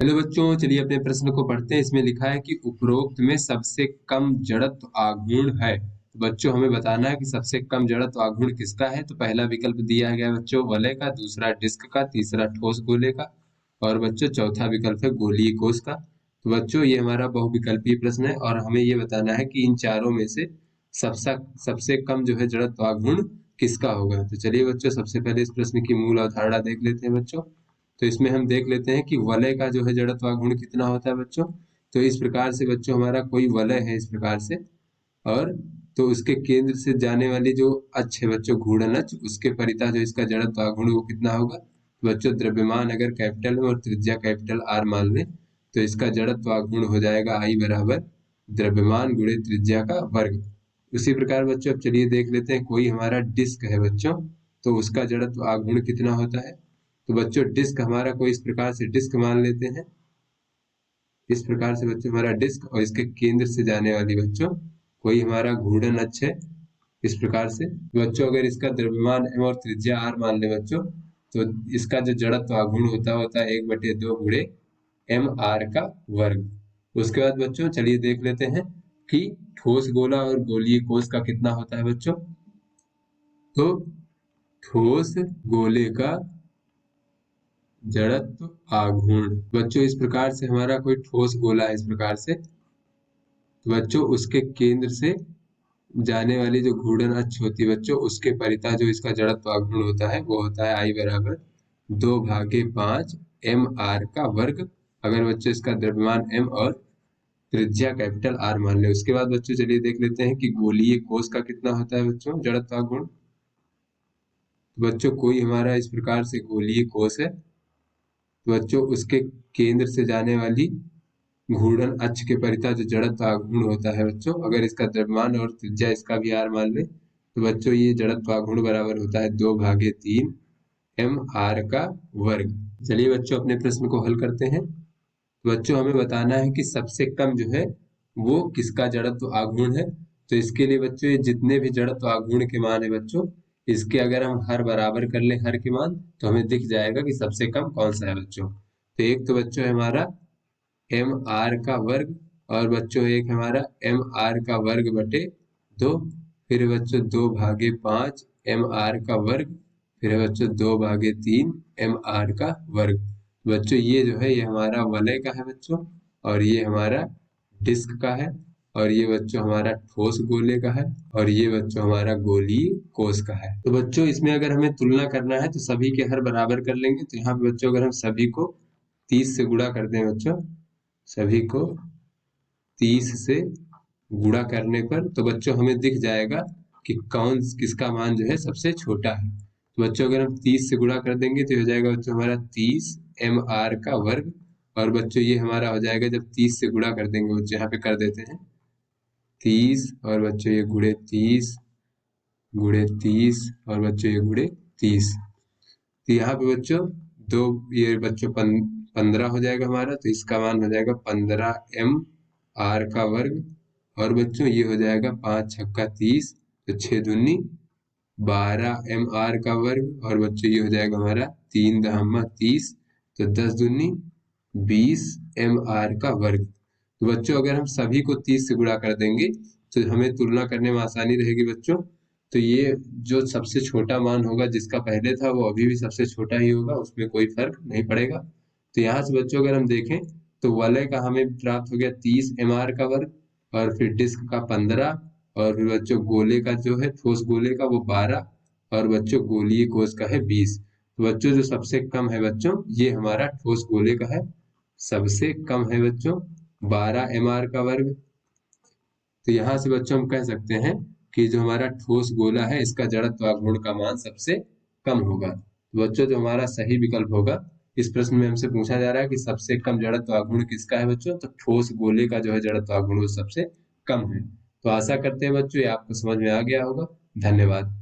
Hello बच्चों, चलिए अपने प्रश्न को पढ़ते हैं। इसमें लिखा है कि उपरोक्त में सबसे कम जड़त्व आघूर्ण है। तो बच्चों हमें बताना है कि सबसे कम जड़त्व आघूर्ण किसका है। तो पहला विकल्प दिया गया बच्चों वलय का, दूसरा डिस्क का, तीसरा ठोस गोले का और बच्चों चौथा विकल्प है गोलीय कोष का। तो बच्चों ये हमारा बहुविकल्पीय प्रश्न है और हमें ये बताना है कि इन चारों में से सबसे सबसे कम जो है जड़त्व आघूर्ण किसका होगा। तो चलिए बच्चों सबसे पहले इस प्रश्न की मूल अवधारणा देख लेते हैं बच्चों। तो इसमें हम देख लेते हैं कि वलय का जो है जड़त्वाघूर्ण कितना होता है बच्चों। तो इस प्रकार से बच्चों हमारा कोई वलय है इस प्रकार से, और तो उसके केंद्र से जाने वाली जो अक्ष है बच्चों घूर्णन अक्ष, उसके परितः जो इसका जड़त्वाघूर्ण वो कितना होगा। तो बच्चों द्रव्यमान अगर कैपिटल में और त्रिज्या कैपिटल आर मान लें तो इसका जड़त्वाघूर्ण हो जाएगा आई बराबर द्रव्यमान गुणे त्रिज्या का वर्ग। उसी प्रकार बच्चों अब चलिए देख लेते हैं कोई हमारा डिस्क है बच्चों, तो उसका जड़त्व आघूर्ण कितना होता है। तो बच्चों डिस्क हमारा कोई इस प्रकार से डिस्क मान लेते हैं। इस प्रकार से बच्चों हमारा डिस्क और इसके केंद्र से जाने वाली बच्चों कोई हमारा घूर्णन अक्ष है इस प्रकार से। बच्चों अगर इसका द्रव्यमान m और त्रिज्या r मान ले बच्चों, तो इसका जो जड़त्व आघूर्ण होता है 1/2 गुणे एम आर का वर्ग। उसके बाद बच्चों चलिए देख लेते हैं कि ठोस गोला और गोलीय कोष का कितना होता है बच्चों। तो ठोस गोले का जड़त्व आघूर्ण बच्चों इस प्रकार से हमारा कोई ठोस गोला है इस प्रकार से, तो बच्चों उसके केंद्र से जाने वाली जो घूर्णन अक्ष होती है बच्चों उसके परितः जो इसका जड़त्व आघूर्ण होता है वो होता है आई बराबर 2/5 एम आर का वर्ग। अगर बच्चों इसका द्रव्यमान m और त्रिज्या कैपिटल आर मान ले। उसके बाद बच्चों चलिए देख लेते हैं कि गोलीय कोष का कितना होता है बच्चों जड़त्व आघूर्ण। तो बच्चों कोई हमारा इस प्रकार से गोलीय कोष है, तो बच्चों उसके केंद्र से जाने वाली घूर्णन अक्ष के परितः जो जड़त्व आघूर्ण होता है बच्चों, अगर इसका द्रव्यमान और त्रिज्या इसका भी आर मान ले तो बच्चों ये जड़त्व आघूर्ण बराबर होता है 2/3 एम आर का वर्ग। चलिए बच्चों अपने प्रश्न को हल करते हैं। तो बच्चों हमें बताना है कि सबसे कम जो है वो किसका जड़त्व आघूर्ण है। तो इसके लिए बच्चों ये जितने भी जड़त्व आघूर्ण के मान है बच्चों, इसके अगर हम हर बराबर कर लें हर के मान, तो हमें दिख जाएगा कि सबसे कम कौन सा है बच्चों। तो एक तो बच्चों है हमारा एम आर का वर्ग, और बच्चों एक हमारा एम आर का वर्ग बटे 2, फिर बच्चों 2/5 एम आर का वर्ग, फिर है बच्चों 2/3 एम आर का वर्ग। बच्चों ये जो है ये हमारा वलय का है बच्चों, और ये हमारा डिस्क का है, और ये बच्चों हमारा ठोस गोले का है, और ये बच्चों हमारा गोलीय कोष का है। तो बच्चों इसमें अगर हमें तुलना करना है तो सभी के हर बराबर कर लेंगे। तो यहाँ पे बच्चों अगर हम सभी को 30 से गुणा कर दें बच्चों, सभी को 30 से गुणा करने पर तो बच्चों हमें दिख जाएगा कि कौन किसका मान जो है सबसे छोटा है। तो बच्चों अगर हम 30 से गुणा कर देंगे तो हो जाएगा बच्चों हमारा 30 एम आर का वर्ग, और बच्चों ये हमारा हो जाएगा जब 30 से गुणा कर देंगे बच्चों यहाँ पे कर देते हैं 30, और बच्चों ये गुणे 30 और बच्चों ये गुणे 30। तो यहाँ पे बच्चों दो ये बच्चों 15 हो जाएगा हमारा, तो इसका मान हो जाएगा 15 एम आर का वर्ग, और बच्चों ये हो जाएगा 5 छक्का 30, तो 6 दूनी 12 एम आर का वर्ग, और बच्चों ये हो जाएगा हमारा 3 दहम्मा 30, तो 10 दूनी 20 एम आर का वर्ग। तो बच्चों अगर हम सभी को 30 से गुणा कर देंगे तो हमें तुलना करने में आसानी रहेगी बच्चों। तो ये जो सबसे छोटा मान होगा जिसका पहले था वो अभी भी सबसे छोटा ही होगा, उसमें कोई फर्क नहीं पड़ेगा। तो यहाँ से बच्चों अगर हम देखें तो वलय का हमें प्राप्त हो गया 30 एम आर का वर्ग, और फिर डिस्क का 15, और फिर बच्चों गोले का जो है ठोस गोले का वो 12, और बच्चों गोलीय कोष का है 20। तो बच्चों जो सबसे कम है बच्चों ये हमारा ठोस गोले का है, सबसे कम है बच्चों 12 एम आर का वर्ग। तो यहाँ से बच्चों हम कह सकते हैं कि जो हमारा ठोस गोला है इसका जड़त्व आघूर्ण का मान सबसे कम होगा। तो बच्चों जो हमारा सही विकल्प होगा, इस प्रश्न में हमसे पूछा जा रहा है कि सबसे कम जड़त्व आघूर्ण किसका है बच्चों, तो ठोस गोले का जो है जड़त्व आघूर्ण वो सबसे कम है। तो आशा करते हैं बच्चों ये आपको समझ में आ गया होगा। धन्यवाद।